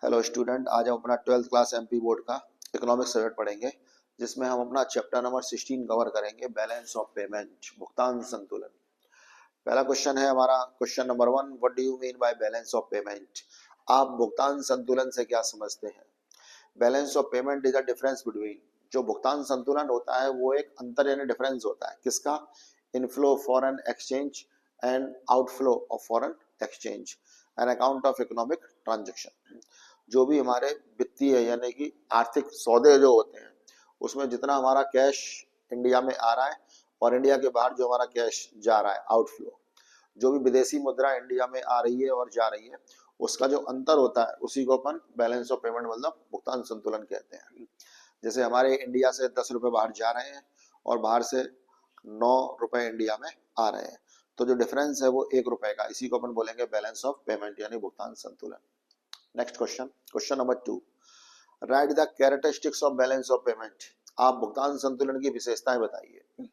Hello student, आज हम अपना 12th क्लास एमपी बोर्ड का इकोनॉमिक्स सब्जेक्ट पढ़ेंगे, जिसमें हम अपना चैप्टर नंबर 16 कवर करेंगे, बैलेंस ऑफ पेमेंट, भुगतान संतुलन। पहला क्वेश्चन है हमारा, question number 1, what do you mean by balance of payment? आप भुगतान संतुलन से क्या समझते हैं? Balance of payment is a difference between, जो भुगतान संतुलन होता है वो एक अंतर यानी डिफरेंस होता है किसका? Inflow foreign exchange and outflow of foreign exchange, an account of economic transaction. जो भी हमारे वित्तीय यानी कि आर्थिक सौदे जो होते हैं, उसमें जितना हमारा कैश इंडिया में आ रहा है और इंडिया के बाहर जो हमारा कैश जा रहा है, आउटफ्लो, जो भी विदेशी मुद्रा इंडिया में आ रही है और जा रही है, उसका जो अंतर होता है उसी को अपन बैलेंस ऑफ पेमेंट मतलब भुगतान संतुलन कहते हैं। जैसे हमारे इंडिया से 10 रुपए बाहर जा रहे हैं और बाहर से 9 रुपए इंडिया में आ रहे हैं, तो जो डिफरेंस है वो 1 रुपए का, इसी को अपन बोलेंगे बैलेंस ऑफ पेमेंट यानी भुगतान संतुलन। Next question, question number 2, right the characteristics of balance of payment. आप भुगतान संतुलन की विशेषताएं बताइए।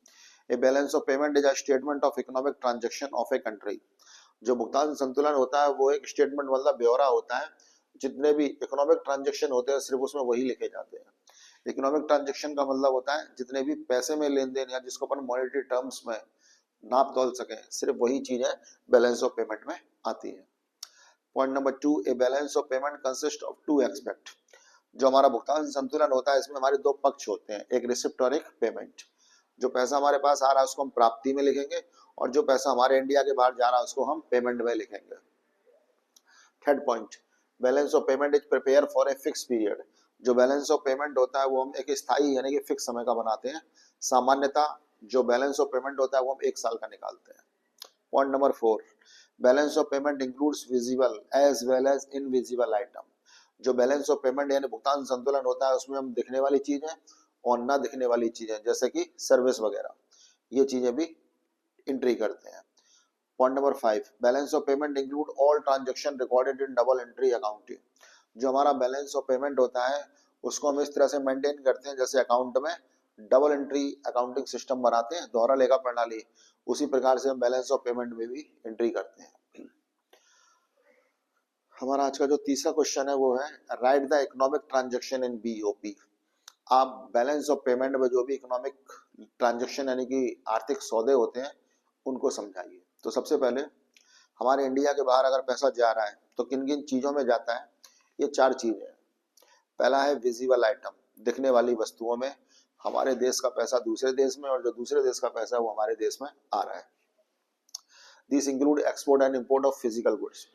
A balance of payment is a statement of economic transaction of a country. जो भुगतान संतुलन होता है वो एक स्टेटमेंट मतलब ब्यौरा होता है, जितने भी इकोनॉमिक ट्रांजैक्शन होते हैं सिर्फ उसमें वही लिखे जाते हैं। इकोनॉमिक ट्रांजैक्शन का मतलब होता है जितने भी पैसे में लेन देन या जिसको अपन मॉनेटरी टर्म्स में नाप तोल सके, सिर्फ वही चीजें बैलेंस ऑफ पेमेंट में आती है। Point number 2, a balance of payment consist of to aspect. जो हमारा भुगतान संतुलन होता है इसमें हमारे दो पक्ष होते हैं, एक रिसिप्ट और एक पेमेंट। जो पैसा हमारे पास आ रहा है उसको हम प्राप्ति में लिखेंगे और जो पैसा हमारे इंडिया के बाहर जा रहा है उसको हम पेमेंट में लिखेंगे। Third point, balance of payment is prepare for a fix period. जो बैलेंस ऑफ पेमेंट होता है वो हम एक स्थायी यानी कि फिक्स समय का बनाते हैं। सामान्यतः जो बैलेंस ऑफ पेमेंट होता है वो हम 1 साल का निकालते हैं। Point number 4, balance of payment includes visible as well as invisible item. जो बैलेंस ऑफ पेमेंट यानी भुगतान संतुलन होता है उसमें हम दिखने वाली चीजें और ना दिखने वाली चीजें जैसे कि सर्विस वगैरह, ये चीजें भी एंट्री करते हैं। Point number 5, balance of payment include all transaction recorded in double entry accounting. जो हमारा बैलेंस ऑफ पेमेंट होता है उसको हम इस तरह से मेंटेन करते हैं जैसे अकाउंट में डबल एंट्री अकाउंटिंग सिस्टम बनाते हैं, दोहरा लेखा प्रणाली, उसी प्रकार से हम बैलेंस ऑफ पेमेंट में भी एंट्री करते हैं। हमारा आज का जो तीसरा क्वेश्चन है वो है, right the economic transaction in BOP. आप बैलेंस ऑफ पेमेंट में जो भी इकोनॉमिक ट्रांजैक्शन यानी कि आर्थिक सौदे होते हैं उनको समझाइए। तो सबसे पहले हमारे इंडिया के बाहर अगर पैसा जा रहा है तो किन किन चीजों में जाता है? ये 4 चीजें हैं। पहला है विजिबल आइटम, दिखने वाली वस्तुओं में हमारे देश का पैसा दूसरे देश में और जो दूसरे देश का पैसा है वो हमारे देश में आ रहा है। This include export and import of physical goods.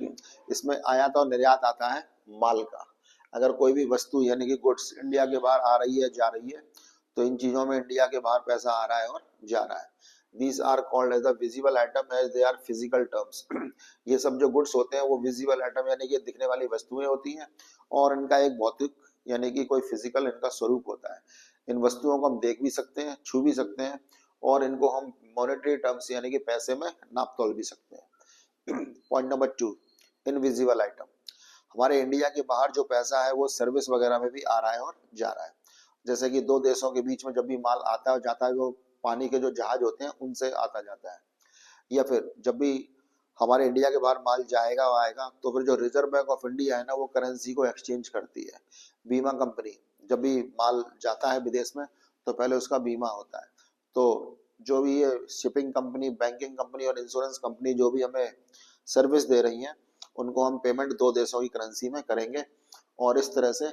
इसमें आयात और निर्यात आता है माल का। अगर कोई भी वस्तु यानी कि गुड्स इंडिया के बाहर आ रही है जा रही है तो इन चीजों में इंडिया के बाहर पैसा आ रहा है और जा रहा है। These are called as the visible item as they are physical terms। ये सब जो गुड्स होते हैं वो विजिबल आइटम यानी कि दिखने वाली वस्तुएं होती हैं और इनका एक भौतिक यानी कि कोई फिजिकल इनका स्वरूप होता है। इन वस्तुओं को हम देख भी सकते हैं, छू भी सकते हैं और इनको हम मॉनेटरी टर्म्स यानी कि पैसे में नाप तोल भी सकते हैं। Point number 2, invisible item. हमारे इंडिया के बाहर जो पैसा है वो सर्विस वगैरह में भी आ रहा है और जा रहा है। जैसे कि दो देशों के बीच में जब भी माल आता है और जाता है, वो पानी के जो जहाज होते हैं उनसे आता जाता है। या फिर जब भी हमारे इंडिया के बाहर माल जाएगा आएगा तो फिर जो रिजर्व बैंक ऑफ इंडिया है ना वो करेंसी को एक्सचेंज करती है। बीमा कंपनी जब भी माल जाता है विदेश में तो पहले उसका बीमा होता है। तो जो भी ये शिपिंग कंपनी, बैंकिंग कंपनी और इंश्योरेंस कंपनी जो भी हमें सर्विस दे रही हैं उनको हम पेमेंट दो देशों की करेंसी में करेंगे और इस तरह से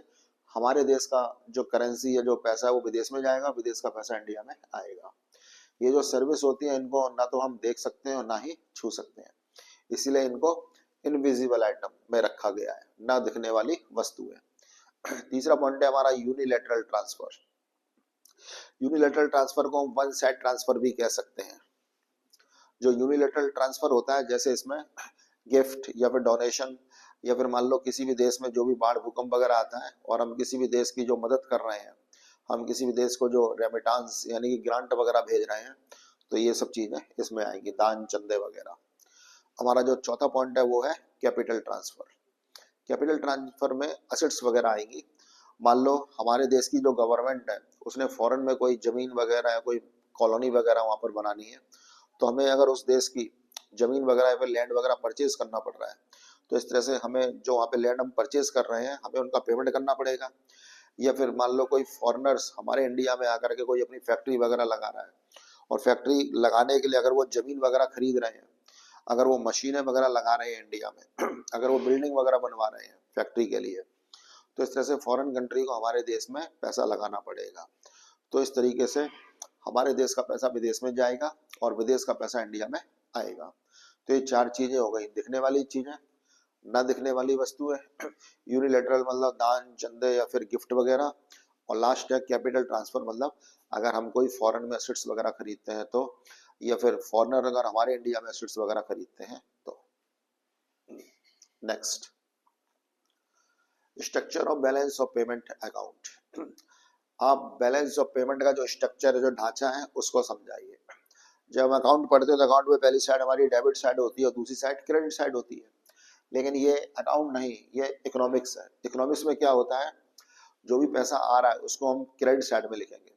हमारे देश का जो करेंसी या जो पैसा है वो विदेश में जाएगा, विदेश का पैसा इंडिया में आएगा। ये जो सर्विस होती है इनको ना तो हम देख सकते हैं और ना ही छू सकते हैं, इसीलिए इनको इनविजिबल आइटम में रखा गया है, ना दिखने वाली वस्तु है। तीसरा पॉइंट है हमारा यूनिलैटरल ट्रांसफर। यूनिलैटरल ट्रांसफर को हम वन साइड ट्रांसफर भी कह सकते हैं। जो यूनिलैटरल ट्रांसफर होता है जैसे इसमें गिफ्ट या फिर डोनेशन या फिर मान लो किसी भी देश में जो भी बाढ़ भूकंप वगैरह आता है और हम किसी भी देश की जो मदद कर रहे हैं, हम किसी भी देश को जो रेमिटांस यानी कि ग्रांट वगैरह भेज रहे हैं, तो ये सब चीजें इसमें आएंगी, दान चंदे वगैरह। हमारा जो चौथा पॉइंट है वो है कैपिटल ट्रांसफर। कैपिटल ट्रांसफर में असेट्स वगैरह आएंगी। मान लो हमारे देश की जो गवर्नमेंट है उसने फॉरेन में कोई जमीन वगैरह या कोई कॉलोनी वगैरह वहां पर बनानी है, तो हमें अगर उस देश की जमीन वगैरह या फिर लैंड वगैरह परचेज करना पड़ रहा है तो इस तरह से हमें जो वहाँ पे लैंड हम परचेज कर रहे हैं हमें उनका पेमेंट करना पड़ेगा। या फिर मान लो कोई फॉरेनर्स हमारे इंडिया में आकर के कोई अपनी फैक्ट्री वगैरह लगा रहा है, और फैक्ट्री लगाने के लिए अगर वो जमीन वगैरह खरीद रहे हैं, अगर वो मशीनें वगैरह लगा रहे हैं इंडिया में अगर वो बिल्डिंग वगैरह बनवा रहे हैं फैक्ट्री के लिए, तो इस तरह से फॉरेन कंट्री को हमारे देश में पैसा लगाना पड़ेगा। तो इस तरीके से हमारे देश का पैसा विदेश में जाएगा और विदेश का पैसा इंडिया में आएगा। तो ये चार चीजें हो गई, दिखने वाली चीजें, ना दिखने वाली वस्तुएं यूनिलेटरल मतलब दान चंदे या फिर गिफ्ट वगैरह, और लास्ट है कैपिटल ट्रांसफर मतलब अगर हम कोई फॉरेन में एसेट्स वगैरह खरीदते हैं तो, या फिर फॉरेनर अगर हमारे इंडिया में एसेट्स वगैरह खरीदते हैं तो। Next, structure of balance of payment account. आप बैलेंस ऑफ पेमेंट का जो स्ट्रक्चर है, जो ढांचा है, उसको समझाइए। जब हम अकाउंट पढ़ते हैं तो अकाउंट में पहली साइड हमारी डेबिट साइड होती है और दूसरी साइड क्रेडिट साइड होती है, लेकिन ये अकाउंट नहीं, ये इकोनॉमिक्स है। इकोनॉमिक्स में क्या होता है, जो भी पैसा आ रहा है उसको हम क्रेडिट साइड में लिखेंगे,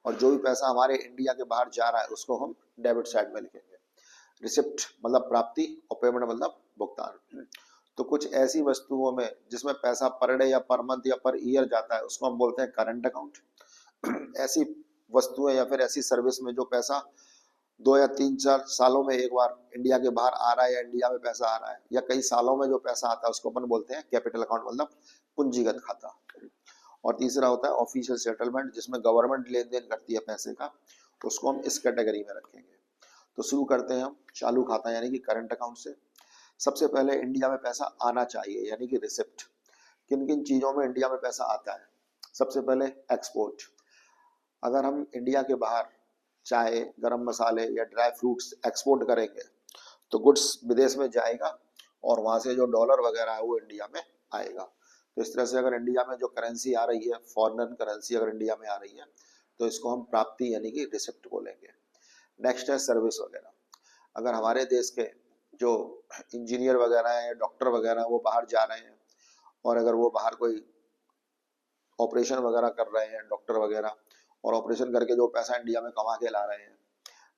और जो भी पैसा हमारे इंडिया के बाहर जा रहा है उसको हम डेबिट साइड में लिखेंगे। रिसिप्ट मतलब प्राप्ति और पेमेंट मतलब भुगतान। तो कुछ ऐसी वस्तुओं में जिसमें पैसा पर डे या पर मंथ या पर ईयर जाता है उसको हम बोलते हैं करंट अकाउंट। ऐसी वस्तुएं या फिर ऐसी सर्विस में जो पैसा 2 या 3-4 सालों में एक बार इंडिया के बाहर आ रहा है या इंडिया में पैसा आ रहा है, या कई सालों में जो पैसा आता है उसको अपन बोलते हैं कैपिटल अकाउंट मतलब पूंजीगत खाता। और तीसरा होता है ऑफिशियल सेटलमेंट, जिसमें गवर्नमेंट लेन देन करती है पैसे का, उसको हम इस कैटेगरी में रखेंगे। तो शुरू करते हैं हम चालू खाता यानी कि करंट अकाउंट से। सबसे पहले इंडिया में पैसा आना चाहिए यानी कि रिसिप्ट। किन किन चीजों में इंडिया में पैसा आता है? सबसे पहले एक्सपोर्ट। अगर हम इंडिया के बाहर चाय, गरम मसाले या ड्राई फ्रूट्स एक्सपोर्ट करेंगे तो गुड्स विदेश में जाएगा और वहां से जो डॉलर वगैरह है वो इंडिया में आएगा। तो इस तरह से अगर इंडिया में जो करेंसी आ रही है, फॉरेन करेंसी अगर इंडिया में आ रही है, तो इसको हम प्राप्ति यानी कि रिसिप्ट बोलेंगे। नेक्स्ट है सर्विस वगैरह। अगर हमारे देश के जो इंजीनियर वगैरह हैं, डॉक्टर वगैरह, वो बाहर जा रहे हैं, और अगर वो बाहर कोई ऑपरेशन वगैरह कर रहे हैं डॉक्टर वगैरह, और ऑपरेशन करके जो पैसा इंडिया में कमा के ला रहे हैं,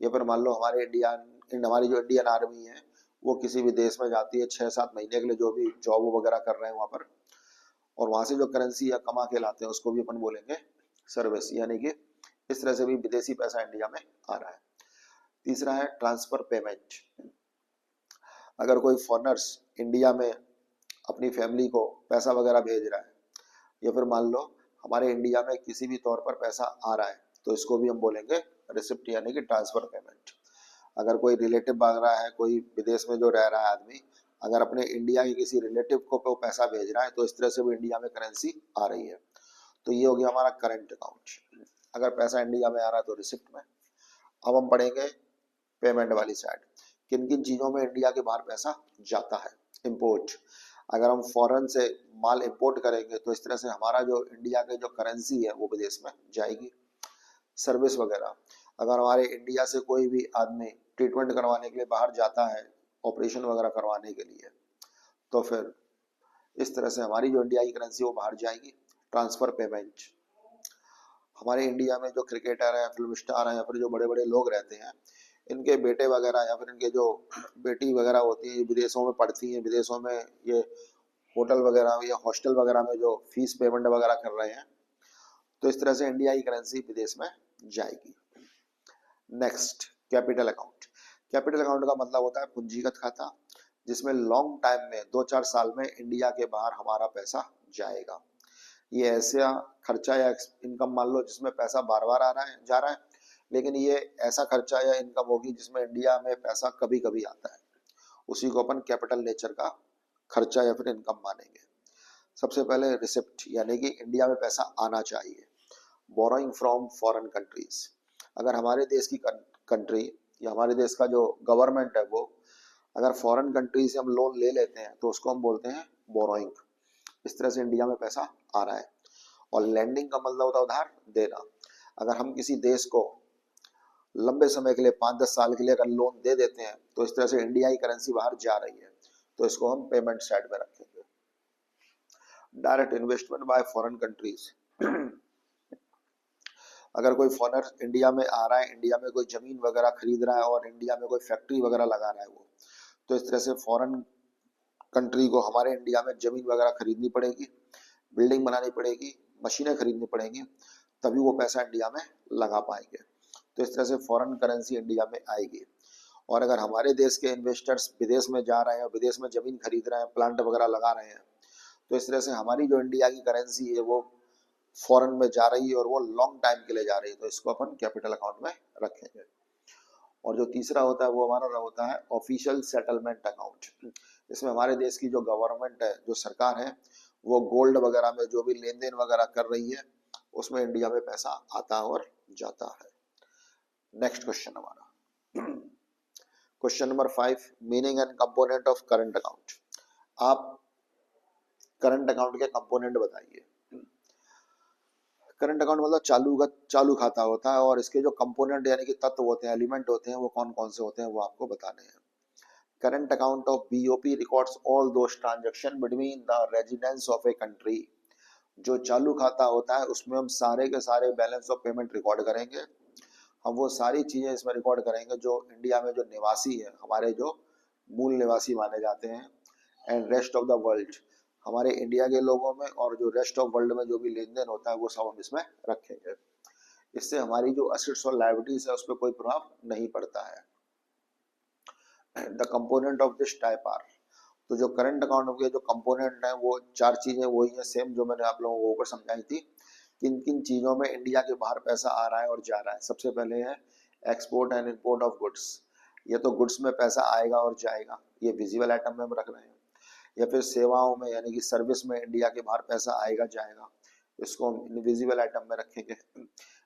या फिर मान लो हमारी जो इंडियन आर्मी है वो किसी भी देश में जाती है 6-7 महीने के लिए, जो भी जॉब वगैरह कर रहे हैं वहां पर, और वहां से जो करेंसी या कमा के लाते हैं उसको भी अपन बोलेंगे सर्विस, यानी कि इस तरह से भी विदेशी पैसा इंडिया में आ रहा है। तीसरा है ट्रांसफर पेमेंट। अगर कोई फॉरेनर्स इंडिया में अपनी फैमिली को पैसा वगैरह भेज रहा है, या फिर मान लो हमारे इंडिया में किसी भी तौर पर पैसा आ रहा है, तो इसको भी हम बोलेंगे रिसिप्ट यानी कि ट्रांसफर पेमेंट। अगर कोई रिलेटिव भाग रहा है, कोई विदेश में जो रह रहा है आदमी, अगर अपने इंडिया के किसी रिलेटिव को पैसा भेज रहा है तो इस तरह से भी इंडिया में करेंसी आ रही है। तो ये हो गया हमारा करंट अकाउंट। अगर पैसा इंडिया में आ रहा है तो रिसिप्ट में। अब हम पढ़ेंगे पेमेंट वाली साइड। किन किन चीजों में इंडिया के बाहर पैसा जाता है? इंपोर्ट। अगर हम फॉरेन से माल इंपोर्ट करेंगे तो इस तरह से हमारा जो इंडिया के जो करेंसी है वो विदेश में जाएगी। सर्विस वगैरह, अगर हमारे इंडिया से कोई भी आदमी ट्रीटमेंट करवाने के लिए बाहर जाता है, ऑपरेशन वगैरह करवाने के लिए, तो फिर इस तरह से हमारी जो इंडिया की करेंसी वो बाहर जाएगी। ट्रांसफर पेमेंट, हमारे इंडिया में जो क्रिकेटर है, फिल्म स्टार है, या फिर जो बड़े बड़े लोग रहते हैं, इनके बेटे वगैरह या फिर इनके जो बेटी वगैरह होती है विदेशों में पढ़ती हैं, विदेशों में ये होटल वगैरह या हॉस्टल वगैरह में जो फीस पेमेंट वगैरह कर रहे हैं, तो इस तरह से इंडिया की करेंसी विदेश में जाएगी। Next, capital account. Capital account का मतलब होता है पूंजीगत खाता, जिसमें लॉन्ग टाइम में 2-4 साल में इंडिया के बाहर हमारा पैसा जाएगा। ये ऐसा खर्चा या इनकम मान लो जिसमें पैसा बार बार आ रहा है, जा रहा है, लेकिन ये ऐसा खर्चा या इनकम होगी जिसमें इंडिया में पैसा कभी कभी आता है, उसी को अपन कैपिटल नेचर का खर्चा या फिर इनकम मानेंगे। सबसे पहले रिसिप्ट यानी कि इंडिया में पैसा आना चाहिए। बोरोइंग फ्रॉम फॉरेन कंट्रीज, अगर हमारे देश की कंट्री या हमारे देश का जो गवर्नमेंट है वो अगर फॉरेन कंट्री से हम लोन ले लेते हैं तो उसको हम बोलते हैं बोरोइंग। इस तरह से इंडिया में पैसा आ रहा है। और लैंडिंग का मतलब होता है उधार देना। अगर हम किसी देश को लंबे समय के लिए 5-10 साल के लिए अगर लोन दे देते हैं तो इस तरह से इंडिया की करेंसी बाहर जा रही है, तो इसको हम पेमेंट साइड में रखेंगे। Direct investment by foreign countries, अगर कोई फॉरेनर इंडिया में आ रहा है, इंडिया में कोई जमीन वगैरह खरीद रहा है और इंडिया में कोई फैक्ट्री वगैरह लगा रहा है वो, तो इस तरह से फॉरेन कंट्री को हमारे इंडिया में जमीन वगैरह खरीदनी पड़ेगी, बिल्डिंग बनानी पड़ेगी, मशीनें खरीदनी पड़ेंगी, तभी वो पैसा इंडिया में लगा पाएंगे। तो इस तरह से फॉरेन करेंसी इंडिया में आएगी। और अगर हमारे देश के इन्वेस्टर्स विदेश में जा रहे हैं, विदेश में जमीन खरीद रहे हैं, प्लांट वगैरह लगा रहे हैं, तो इस तरह से हमारी जो इंडिया की करेंसी है वो फॉरेन में जा रही है और वो लॉन्ग टाइम के लिए जा रही है, तो इसको अपन कैपिटल अकाउंट में रखेंगे। और जो तीसरा होता है वो हमारा होता है ऑफिशियल सेटलमेंट अकाउंट। इसमें हमारे देश की जो गवर्नमेंट है, जो सरकार है, वो गोल्ड वगैरह में जो भी लेन देन वगैरह कर रही है, उसमें इंडिया में पैसा आता और जाता है। नेक्स्ट क्वेश्चन हमारा question number 5, meaning and component of current account. आप करंट अकाउंट के कंपोनेंट बताइए। करंट अकाउंट मतलब चालू खाता होता है, और इसके जो कंपोनेंट यानी कि तत्व होते हैं, एलिमेंट होते हैं, वो कौन कौन से होते हैं वो आपको बताने हैं। Current account of BOP records all those transaction between the residence of a country. जो चालू खाता होता है उसमें हम सारे के सारे बैलेंस ऑफ पेमेंट रिकॉर्ड करेंगे। हम वो सारी चीजें इसमें रिकॉर्ड करेंगे जो इंडिया में जो निवासी है, हमारे जो मूल निवासी माने जाते हैं, and rest of the world, हमारे इंडिया के लोगों में और जो रेस्ट ऑफ वर्ल्ड में जो भी लेन देन होता है वो सब हम इसमें रखेंगे। इससे हमारी जो असेट्स और लायबिलिटीज है उस पर कोई प्रभाव नहीं पड़ता है। The component of this type are, तो जो करंट अकाउंट के जो कंपोनेंट है वो चार चीजें वही है सेम जो मैंने आप लोगों को ऊपर समझाई थी। किन किन चीजों में इंडिया के बाहर पैसा आ रहा है और जा रहा है। सबसे पहले है export and import of goods. ये तो गुड्स में पैसा आएगा और जाएगा, ये विजिबल आइटम में हम रख रहे हैं। या फिर सेवाओं में यानी कि सर्विस में इंडिया के बाहर पैसा आएगा जाएगा, इसको हम इनविजिबल आइटम में रखेंगे।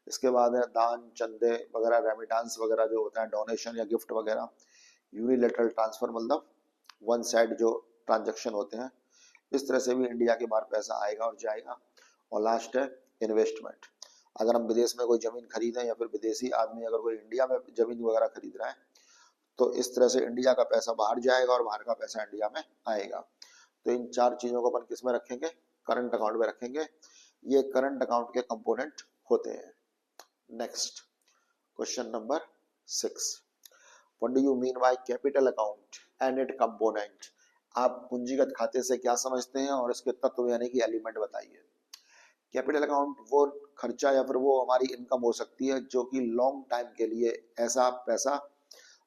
इसके बाद है दान चंदे वगैरह, रेमिटेंस वगैरह जो होता है, डोनेशन या गिफ्ट वगैरह, यूनिलेटरल ट्रांसफर मतलब वन साइड जो ट्रांजैक्शन होते हैं, इस तरह से भी इंडिया के बाहर पैसा आएगा और जाएगा। और लास्ट है इन्वेस्टमेंट। अगर हम विदेश में कोई जमीन खरीदें या फिर विदेशी आदमी अगर कोई इंडिया में जमीन वगैरह खरीद रहा है, तो इस तरह से इंडिया का पैसा बाहर जाएगा और बाहर का पैसा इंडिया में आएगा। तो इन चार चीजों को अपन किस में रखेंगे, करंट अकाउंट में रखेंगे। ये करंट अकाउंट के कंपोनेंट होते हैं। Next question number 6, what do you mean by capital account and it component. आप पूंजीगत खाते से क्या समझते हैं और इसके तत्व यानी कि एलिमेंट बताइए। कैपिटल अकाउंट वो खर्चा या फिर वो हमारी इनकम हो सकती है जो कि लॉन्ग टाइम के लिए, ऐसा पैसा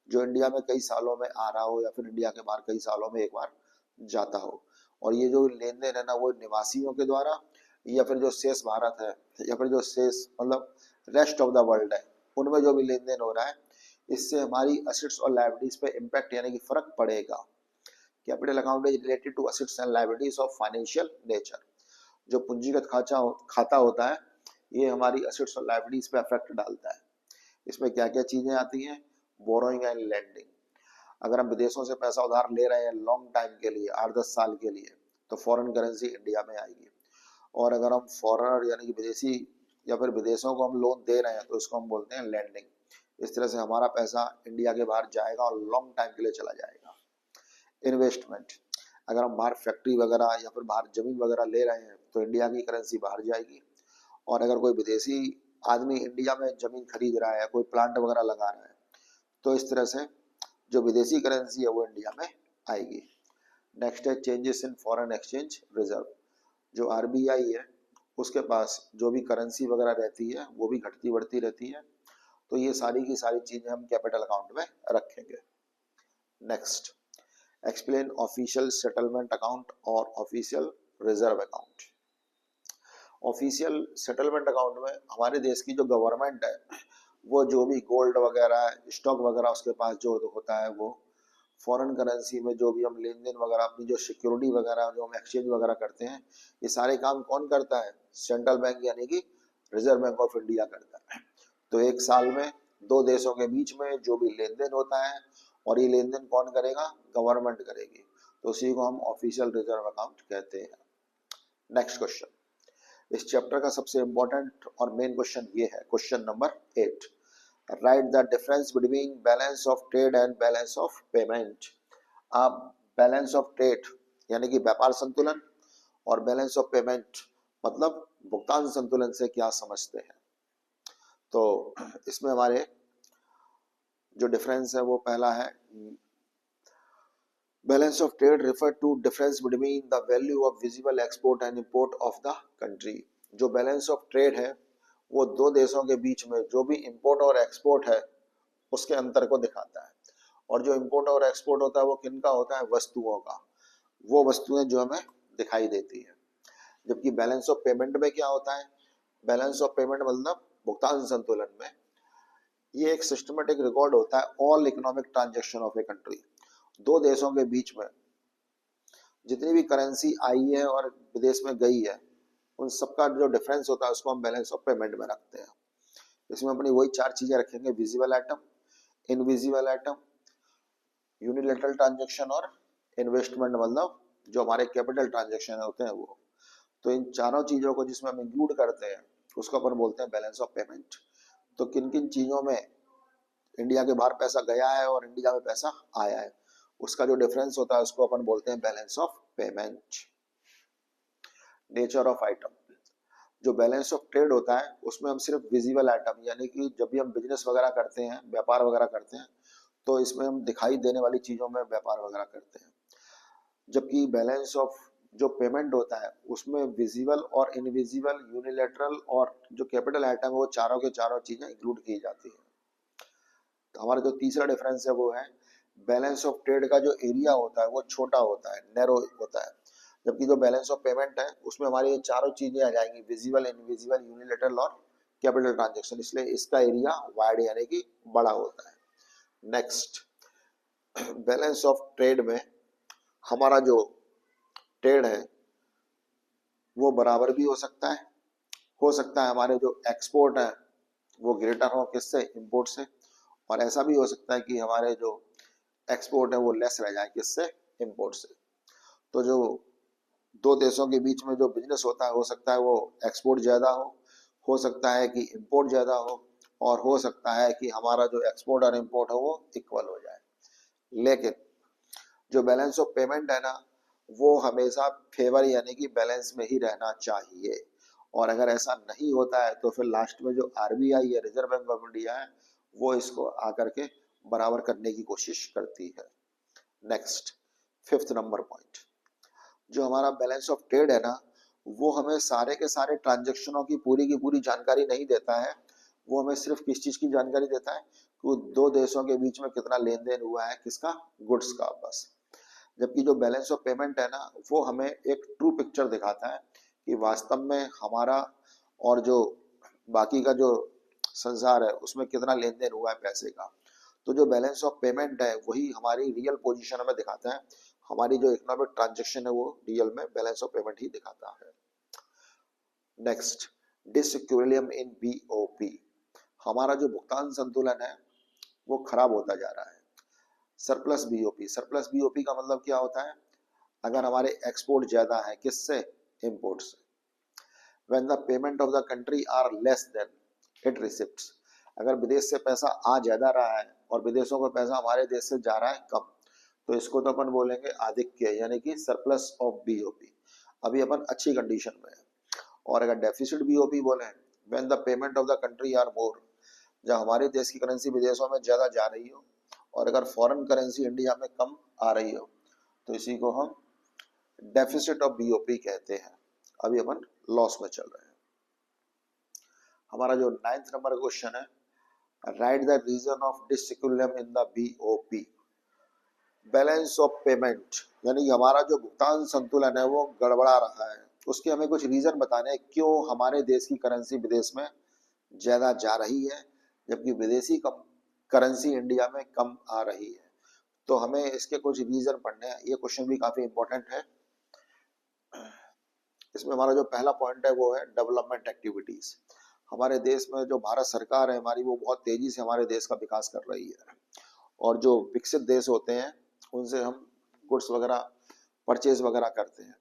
जो इंडिया में कई सालों में आ रहा हो या फिर इंडिया के बाहर कई सालों में एक बार जाता हो। और ये जो लेन देन है ना, वो निवासियों के द्वारा या फिर जो शेष भारत है या फिर जो शेष मतलब रेस्ट ऑफ द वर्ल्ड है, उनमें जो भी लेन देन हो रहा है, इससे हमारी असेट्स और लायबिलिटीज पे इम्पैक्ट यानी कि फर्क पड़ेगा। Capital account is related to assets and liabilities of financial nature. जो पूंजीगत खाता होता है, ये हमारी असेट्स और लायबिलिटीज पे इफेक्ट डालता है। इसमें क्या क्या चीजें आती हैं, बोरोइंग एंड लेंडिंग। अगर हम विदेशों से पैसा उधार ले रहे हैं लॉन्ग टाइम के लिए, 8-10 साल के लिए, तो फॉरेन करेंसी इंडिया में आएगी। और अगर हम फॉरेनर यानी कि विदेशी या फिर विदेशों को हम लोन दे रहे हैं, तो इसको हम बोलते हैं लेंडिंग। इस तरह से हमारा पैसा इंडिया के बाहर जाएगा और लॉन्ग टाइम के लिए चला जाएगा। इन्वेस्टमेंट, अगर हम बाहर फैक्ट्री वगैरह या फिर बाहर जमीन वगैरह ले रहे हैं तो इंडिया की करेंसी बाहर जाएगी। और अगर कोई विदेशी आदमी इंडिया में जमीन खरीद रहा है, कोई प्लांट वगैरह लगा रहा है, तो इस तरह से जो विदेशी करेंसी है वो इंडिया में आएगी। नेक्स्ट है changes in foreign exchange reserve. जो आरबीआई है उसके पास जो भी करेंसी वगैरह रहती है वो भी घटती बढ़ती रहती है। तो ये सारी की सारी चीजें हम कैपिटल अकाउंट में रखेंगे। Next, explain official settlement account और official reserve account. Official settlement account में हमारे देश की जो गवर्नमेंट है, वो जो भी गोल्ड वगैरह स्टॉक वगैरह उसके पास जो होता है, वो फॉरेन करेंसी में जो भी हम लेन देन वगैरह, अपनी जो सिक्योरिटी वगैरह जो हम एक्सचेंज वगैरह करते हैं, ये सारे काम कौन करता है, सेंट्रल बैंक यानी कि रिजर्व बैंक ऑफ इंडिया करता है। तो एक साल में दो देशों के बीच में जो भी लेन देन होता है, और ये लेन देन कौन करेगा, गवर्नमेंट करेगी, तो उसी को हम ऑफिशियल रिजर्व अकाउंट कहते हैं। नेक्स्ट क्वेश्चन, इस चैप्टर का सबसे इंपॉर्टेंट और मेन क्वेश्चन ये है, question number 8, right the difference between balance of trade and balance of payment. आप बैलेंस ऑफ ट्रेड यानी कि व्यापार संतुलन और बैलेंस ऑफ पेमेंट मतलब भुगतान संतुलन से क्या समझते हैं। तो इसमें हमारे जो डिफरेंस है वो पहला है balance of trade refer to difference between the value of visible export and import of the country. जो बैलेंस ऑफ ट्रेड है वो दो देशों के बीच में जो भी इंपोर्ट और एक्सपोर्ट है उसके अंतर को दिखाता है। और जो इंपोर्ट और एक्सपोर्ट होता है वो किन का होता है? वस्तुओं का। वो वस्तुएं जो हमें दिखाई देती है। जबकि बैलेंस ऑफ पेमेंट में क्या होता है? बैलेंस ऑफ पेमेंट मतलब भुगतान संतुलन में ये एक सिस्टमेटिक रिकॉर्ड होता है all economic transaction of a country. दो देशों के बीच में जितनी भी करेंसी आई है और विदेश में गई है उन सबका जो डिफरेंस होता है उसको हम बैलेंस ऑफ पेमेंट में रखते हैं। इसमें अपनी वही चार चीजें रखेंगे: visible item, invisible item, unilateral transaction और इन्वेस्टमेंट मतलब जो हमारे कैपिटल ट्रांजैक्शन होते हैं वो। तो इन चारों चीजों को जिसमें हम इंक्लूड करते हैं उसको अपन बोलते हैं बैलेंस ऑफ पेमेंट। तो किन किन चीजों में इंडिया के बाहर पैसा गया है और इंडिया में पैसा आया है उसका जो डिफरेंस होता है उसको अपन बोलते हैं balance of payment. Nature of item, जो बैलेंस ऑफ ट्रेड होता है उसमें हम सिर्फ विजिबल आइटम यानी कि जब भी हम बिजनेस वगैरह करते हैं, व्यापार वगैरह करते हैं तो इसमें हम दिखाई देने वाली चीजों में व्यापार वगैरह करते हैं। जबकि बैलेंस ऑफ जो पेमेंट होता है उसमें विजिबल और इनविजिबल, यूनिलेटरल और जो कैपिटल आइटम है वो चारों के चारों चीजें इंक्लूड की जाती है। तो हमारा जो तीसरा डिफरेंस है वो है बैलेंस ऑफ ट्रेड का जो एरिया होता है वो छोटा होता है, नैरो होता है। जबकि जो बैलेंस ऑफ पेमेंट है उसमें हमारी ये चारों चीजें आ जाएंगी: विजिबल, इनविजिबल, यूनिलेटरल और कैपिटल ट्रांजैक्शन। इसलिए इसका एरिया वाइड यानी कि बड़ा होता है। नेक्स्ट, बैलेंस ऑफ ट्रेड में हमारा जो ट्रेड है वो बराबर भी हो सकता है हमारे जो एक्सपोर्ट है वो ग्रेटर हो किससे? इंपोर्ट से। और ऐसा भी हो सकता है कि हमारे जो एक्सपोर्ट है वो लेस रह जाए किससे? इंपोर्ट से। तो जो दो देशों के बीच में जो बिजनेस होता है हो सकता है वो एक्सपोर्ट ज्यादा हो सकता है कि इंपोर्ट ज्यादा हो, और हो सकता है कि हमारा जो एक्सपोर्ट और इंपोर्ट है वो इक्वल हो जाए। लेकिन जो बैलेंस ऑफ पेमेंट है ना वो हमेशा फेवर यानी कि बैलेंस में ही रहना चाहिए। और अगर ऐसा नहीं होता है तो फिर लास्ट में जो आरबीआई या रिजर्व बैंक ऑफ इंडिया है वो इसको आकर के बराबर करने की कोशिश करती है। नेक्स्ट, फिफ्थ नंबर पॉइंट, जो हमारा बैलेंस ऑफ ट्रेड है ना वो हमें सारे के सारे ट्रांजेक्शनों की पूरी जानकारी नहीं देता है। वो हमें सिर्फ किस चीज की जानकारी देता है कि दो देशों के बीच में कितना लेन देन हुआ है, किसका? गुड्स का, बस। जबकि जो बैलेंस ऑफ पेमेंट है ना वो हमें एक ट्रू पिक्चर दिखाता है कि वास्तव में हमारा और जो बाकी का जो संसार है उसमें कितना लेन देन हुआ है पैसे का। तो जो बैलेंस ऑफ पेमेंट है वही हमारी रियल पोजीशन हमें दिखाता है। हमारी जो इकोनॉमिक ट्रांजैक्शन है वो रियल में बैलेंस ऑफ पेमेंट ही दिखाता है। नेक्स्ट, डिसइक्विलिब्रियम इन बीओपी, हमारा जो भुगतान संतुलन है वो खराब होता जा रहा है। सरप्लस बीओपी, सरप्लस बीओपी का मतलब क्या होता है? अगर हमारे एक्सपोर्ट ज्यादा है किससे? इंपोर्ट से। When the payment of the country are less than it receipts, अगर विदेश से पैसा आ ज्यादा रहा है और विदेशों का पैसा हमारे देश से जा रहा है कम, तो इसको तो अपन बोलेंगे आधिक्य यानी कि सरप्लस ऑफ बीओपी। अभी अपन अच्छी कंडीशन में है। और अगर डेफिसिट बीओपी बोले, when the payment of the country are more, जब हमारे देश की करेंसी विदेशों में ज्यादा जा रही हो और अगर फॉरेन करेंसी इंडिया में कम आ रही हो तो इसी को हम डेफिसिट ऑफ बीओपी कहते हैं। अभी अपन लॉस में चल रहे हैं। हमारा जो 9th नंबर क्वेश्चन है, right the reason of disequilibrium in the BOP. Balance of payment यानी हमारा जो भुगतान संतुलन है वो गड़बड़ा रहा है, उसके हमें कुछ रीजन बताने हैं क्यों हमारे देश की करेंसी विदेश में ज्यादा जा रही है जबकि विदेशी कम करेंसी इंडिया में कम आ रही है। तो हमें इसके कुछ रीजन पढ़ने हैं। ये क्वेश्चन भी काफी इंपॉर्टेंट है। इसमें हमारा जो पहला पॉइंट है वो है डेवलपमेंट एक्टिविटीज। हमारे देश में जो भारत सरकार है हमारी वो बहुत तेजी से हमारे देश का विकास कर रही है। और जो विकसित देश होते हैं उनसे हम गुड्स वगैरह परचेज वगैरह करते हैं।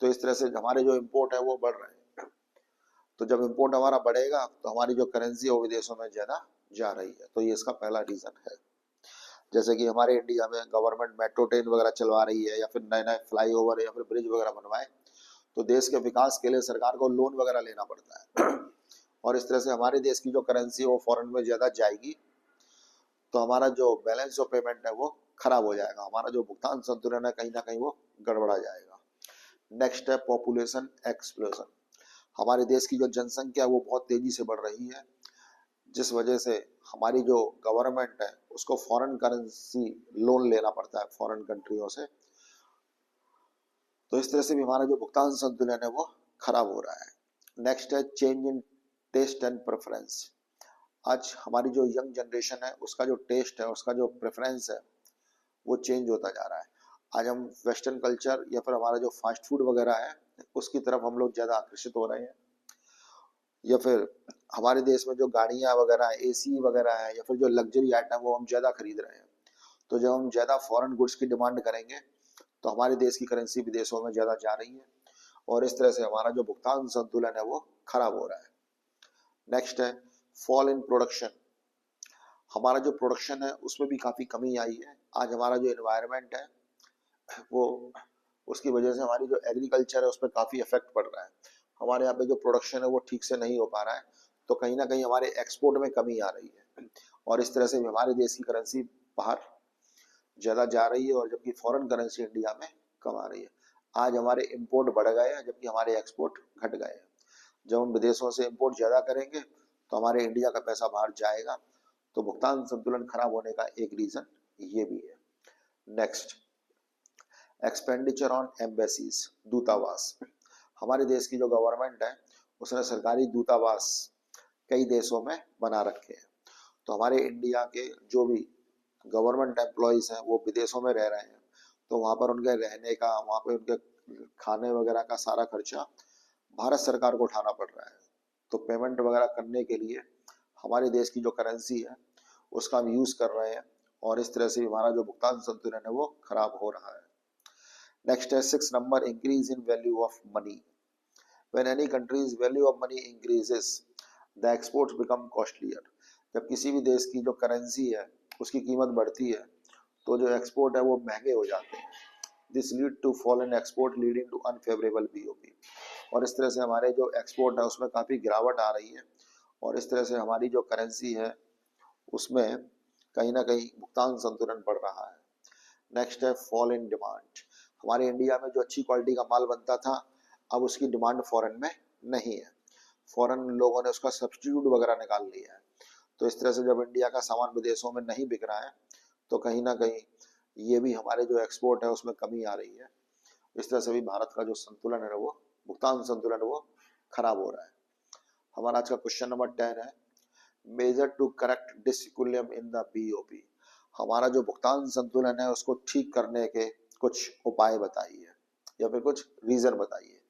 तो इस तरह से हमारे जो इम्पोर्ट है वो बढ़ रहे हैं। तो जब इम्पोर्ट हमारा बढ़ेगा तो हमारी जो करेंसी है वो विदेशों में ज्यादा जा रही है। तो ये इसका पहला रीजन है। जैसे कि हमारे इंडिया में गवर्नमेंट मेट्रो ट्रेन वगैरह चलवा रही है या फिर नए नए फ्लाईओवर या फिर ब्रिज वगैरह बनवाए, तो देश के विकास के लिए सरकार को लोन वगैरह लेना पड़ता है और इस तरह से हमारे देश की जो करेंसी है वो फॉरेन में ज्यादा जाएगी। तो हमारा जो बैलेंस ऑफ पेमेंट है वो खराब हो जाएगा, हमारा जो भुगतान संतुलन है कहीं ना कहीं वो गड़बड़ा जाएगा। नेक्स्ट है पॉपुलेशन एक्सप्लोजन। हमारे देश की जो जनसंख्या है वो बहुत तेजी से बढ़ रही है, जिस वजह से हमारी जो गवर्नमेंट है उसको फॉरेन करेंसी लोन लेना पड़ता है फॉरेन कंट्रियों से। तो इस तरह से भी हमारा जो भुगतान संतुलन है वो खराब हो रहा है। नेक्स्ट है change in taste and preference. आज हमारी जो यंग जनरेशन है उसका जो टेस्ट है, उसका जो प्रेफरेंस है वो चेंज होता जा रहा है। आज हम वेस्टर्न कल्चर या फिर हमारा जो फास्ट फूड वगैरह है उसकी तरफ हम लोग ज्यादा आकर्षित हो रहे हैं, या फिर हमारे देश में जो गाड़ियां वगैरह है, एसी वगैरह है, या फिर जो लग्जरी आइटम वो हम ज्यादा खरीद रहे हैं। तो जब हम ज्यादा फॉरेन गुड्स की डिमांड करेंगे तो हमारे देश की करेंसी विदेशों में ज्यादा जा रही है, और इस तरह से हमारा जो भुगतान संतुलन है वो खराब हो रहा है। नेक्स्ट है फॉल इन प्रोडक्शन। हमारा जो प्रोडक्शन है उसमें भी काफी कमी आई है। आज हमारा जो एनवायरनमेंट है वो, उसकी वजह से हमारी जो एग्रीकल्चर है उस पर काफी इफेक्ट पड़ रहा है। हमारे यहाँ पे जो प्रोडक्शन है वो ठीक से नहीं हो पा रहा है, तो कहीं ना कहीं हमारे एक्सपोर्ट में कमी आ रही है, और इस तरह से भी हमारे देश की करेंसी बाहर ज्यादा जा रही है, और जबकि फॉरेन करेंसी इंडिया में कम आ रही है। आज हमारे इंपोर्ट बढ़ गए हैं जबकि हमारे एक्सपोर्ट घट गए हैं। जब हम विदेशों से इंपोर्ट ज्यादा करेंगे तो हमारे इंडिया का पैसा बाहर जाएगा, तो भुगतान संतुलन खराब होने का एक रीजन ये भी है। नेक्स्ट एक्सपेंडिचर ऑन एम्बेसीज, दूतावास। हमारे देश की जो गवर्नमेंट है उसने सरकारी दूतावास कई देशों में बना रखे हैं। तो हमारे इंडिया के जो भी गवर्नमेंट एम्प्लॉयज हैं वो विदेशों में रह रहे हैं, तो वहां पर उनके रहने का, वहां पे उनके खाने वगैरह का सारा खर्चा भारत सरकार को उठाना पड़ रहा है। तो पेमेंट वगैरह करने के लिए हमारे देश की जो करेंसी है उसका हम यूज कर रहे हैं, और इस तरह से हमारा जो भुगतान संतुलन है वो खराब हो रहा है। नेक्स्ट है 6 number increase in value of money. When any countries value of money increases the exports become costlier. जब किसी भी देश की जो करेंसी है उसकी कीमत बढ़ती है तो जो एक्सपोर्ट है वो महंगे हो जाते हैं। This lead to fall in export leading to unfavourable BOP. और इस तरह से हमारे जो एक्सपोर्ट है उसमें काफी गिरावट आ रही है, और इस तरह से हमारी जो करेंसी है उसमें कहीं ना कहीं भुगतान संतुलन बढ़ रहा है। नेक्स्ट है फॉल इन डिमांड। हमारे इंडिया में जो अच्छी क्वालिटी का माल बनता था अब उसकी डिमांड फॉरेन में नहीं है, फॉरेन लोगों ने उसका सब्स्टिट्यूट वगैरह निकाल लिया है। तो इस तरह से जब इंडिया का सामान विदेशों में नहीं बिक रहा है तो कहीं ना कहीं ये भी हमारे जो एक्सपोर्ट है उसमें कमी आ रही है। इस तरह से भी भारत का जो संतुलन है वो, भुगतान संतुलन वो खराब हो रहा है। हमारा आज का क्वेश्चन नंबर 10 है measure to correct disequilibrium in the BOP. हमारा जो भुगतान संतुलन है उसको ठीक करने के कुछ उपाय बताइए या फिर कुछ रीजन बताइए।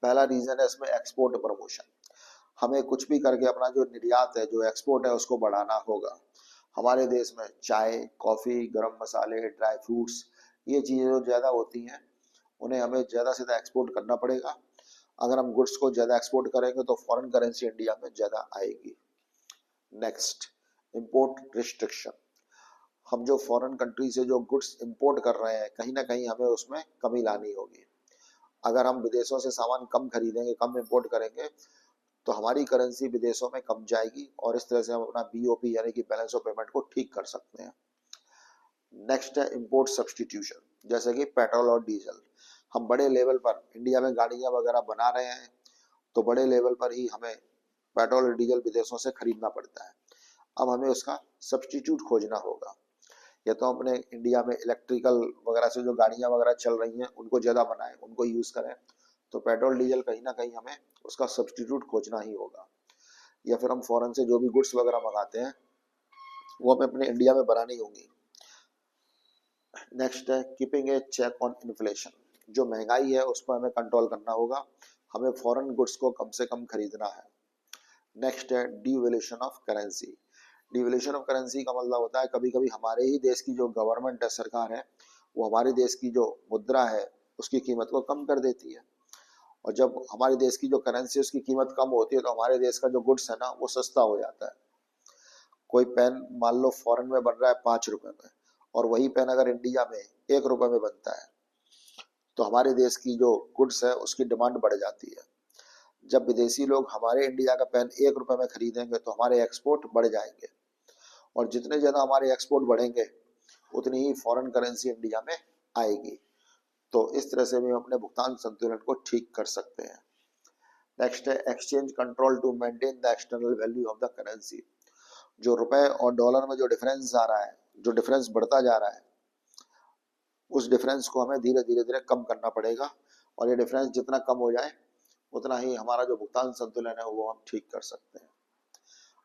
पहला रीजन है इसमें एक्सपोर्ट प्रमोशन। हमें कुछ भी करके अपना जो निर्यात है, जो एक्सपोर्ट है उसको बढ़ाना होगा। हमारे देश में चाय, कॉफी, गरम मसाले, ड्राई फ्रूट्स, ये चीजें जो ज्यादा होती हैं उन्हें हमें ज्यादा से ज्यादा एक्सपोर्ट करना पड़ेगा। अगर हम गुड्स को ज्यादा एक्सपोर्ट करेंगे तो फॉरेन करेंसी इंडिया में ज्यादा आएगी। Next import restriction. हम जो फॉरेन कंट्री से जो गुड्स इंपोर्ट कर रहे हैं कहीं ना कहीं हमें उसमें कमी लानी होगी। अगर हम विदेशों से सामान कम खरीदेंगे, कम इंपोर्ट करेंगे, तो हमारी करेंसी विदेशों में कम जाएगी, और इस तरह से हम अपना बीओपी यानी कि बैलेंस ऑफ पेमेंट को ठीक कर सकते हैं। नेक्स्ट है इंपोर्ट सब्सटीट्यूशन, जैसे कि पेट्रोल और डीजल। हम बड़े लेवल पर इंडिया में गाड़ियां वगैरह बना रहे हैं, तो बड़े लेवल पर ही हमें पेट्रोल और डीजल विदेशों से खरीदना पड़ता है। अब हमें उसका सब्सटीट्यूट खोजना होगा, या तो अपने इंडिया में इलेक्ट्रिकल वगैरह से जो गाड़ियां वगैरह चल रही हैं उनको ज्यादा बनाएं, उनको यूज करें। तो पेट्रोल डीजल कहीं ना कहीं हमें उसका सब्सटीट्यूट खोजना ही होगा, या फिर हम फॉरेन से जो भी गुड्स वगैरह मंगाते हैं वो हमें अपने इंडिया में बनानी होगी। नेक्स्ट है keeping a check on inflation. जो महंगाई है उस पर हमें कंट्रोल करना होगा, हमें फॉरेन गुड्स को कम से कम खरीदना है। नेक्स्ट है devaluation of currency. Devaluation of currency का मतलब होता है कभी कभी हमारे ही देश की जो गवर्नमेंट है, सरकार है, वो हमारे देश की जो मुद्रा है उसकी कीमत को कम कर देती है, और जब हमारे देश की जो करेंसी उसकी कीमत कम होती है तो हमारे देश का जो गुड्स है ना वो सस्ता हो जाता है। कोई पेन मान लो फॉरेन में बन रहा है 5 रुपए में, और वही पेन अगर इंडिया में 1 रुपए में बनता है तो हमारे देश की जो गुड्स है उसकी डिमांड बढ़ जाती है। जब विदेशी लोग हमारे इंडिया का पेन 1 रुपए में खरीदेंगे तो हमारे एक्सपोर्ट बढ़ जाएंगे, और जितने ज़्यादा हमारे एक्सपोर्ट बढ़ेंगे उतनी ही फॉरेन करेंसी इंडिया में आएगी। तो इस तरह से भी हम अपने भुगतान संतुलन को ठीक कर सकते हैं। नेक्स्ट है exchange control to maintain the external value of the currency. जो रुपए और डॉलर में जो डिफरेंस आ रहा है, जो डिफरेंस बढ़ता जा रहा है, उस डिफरेंस को हमें धीरे धीरे धीरे कम करना पड़ेगा, और ये डिफरेंस जितना कम हो जाए उतना ही हमारा जो भुगतान संतुलन है वो हम ठीक कर सकते हैं।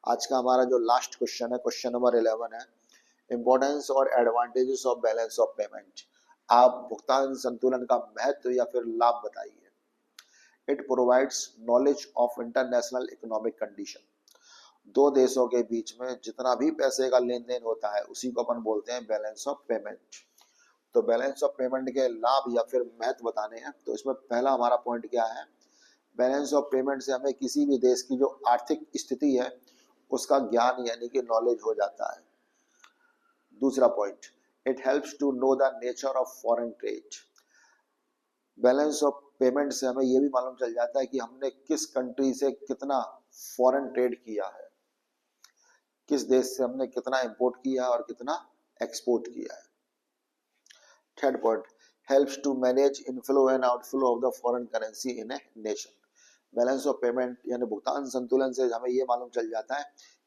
आज का हमारा जो लास्ट क्वेश्चन है, क्वेश्चन नंबर 11 है, इंपॉर्टेंस और advantages of balance of payment. आप भुगतान संतुलन का महत्व या फिर लाभ बताइए। It provides knowledge of international economic condition. दो देशों के बीच में जितना भी पैसे का लेन देन होता है उसी को अपन बोलते हैं बैलेंस ऑफ पेमेंट। तो बैलेंस ऑफ पेमेंट के लाभ या फिर महत्व बताने हैं, तो इसमें पहला हमारा पॉइंट क्या है, बैलेंस ऑफ पेमेंट से हमें किसी भी देश की जो आर्थिक स्थिति है उसका ज्ञान यानी कि नॉलेज हो जाता है। दूसरा point, it helps to know the nature of foreign trade. Balance of payment से हमें यह भी मालूम चल जाता है कि हमने किस कंट्री से कितना फॉरेन ट्रेड किया है, किस देश से हमने कितना इंपोर्ट किया है और कितना एक्सपोर्ट किया है। Third point, helps to manage inflow and outflow of the foreign currency in a nation. Balance of payment यानी भुगतान संतुलन से हमें ये मालूम चल जाता है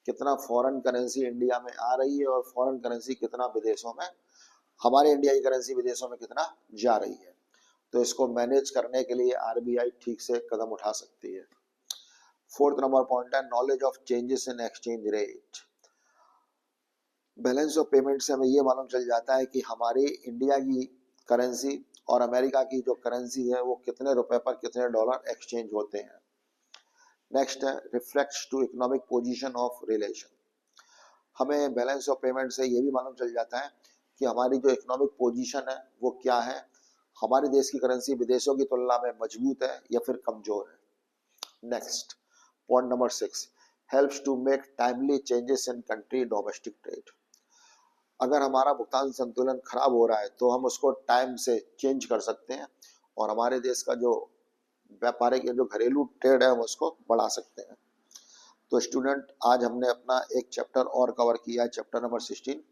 कितना फॉरेन करेंसी इंडिया में आ रही है और फॉरेन करेंसी कितना विदेशों में, हमारे इंडिया की करेंसी विदेशों में कितना जा रही है। तो इसको मैनेज करने के लिए आरबीआई ठीक से कदम उठा सकती है। फोर्थ नंबर पॉइंट है knowledge of changes in exchange rate. Balance of payment से हमें ये मालूम चल जाता है कि हमारी इंडिया की करेंसी और अमेरिका की जो करेंसी है वो कितने रुपए पर कितने डॉलर एक्सचेंज होते हैं। नेक्स्ट है reflects to economic position of relation. हमें बैलेंस ऑफ पेमेंट से ये भी मालूम चल जाता है कि हमारी जो इकोनॉमिक पोजीशन है वो क्या है, हमारे देश की करेंसी विदेशों की तुलना में मजबूत है या फिर कमजोर है। Next point number 6, helps to make timely changes in country domestic trade. अगर हमारा भुगतान संतुलन खराब हो रहा है तो हम उसको टाइम से चेंज कर सकते हैं और हमारे देश का जो व्यापारिक जो घरेलू ट्रेड है हम उसको बढ़ा सकते हैं। तो स्टूडेंट आज हमने अपना एक चैप्टर और कवर किया है, chapter number 16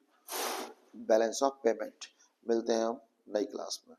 balance of payment. मिलते हैं हम नई क्लास में।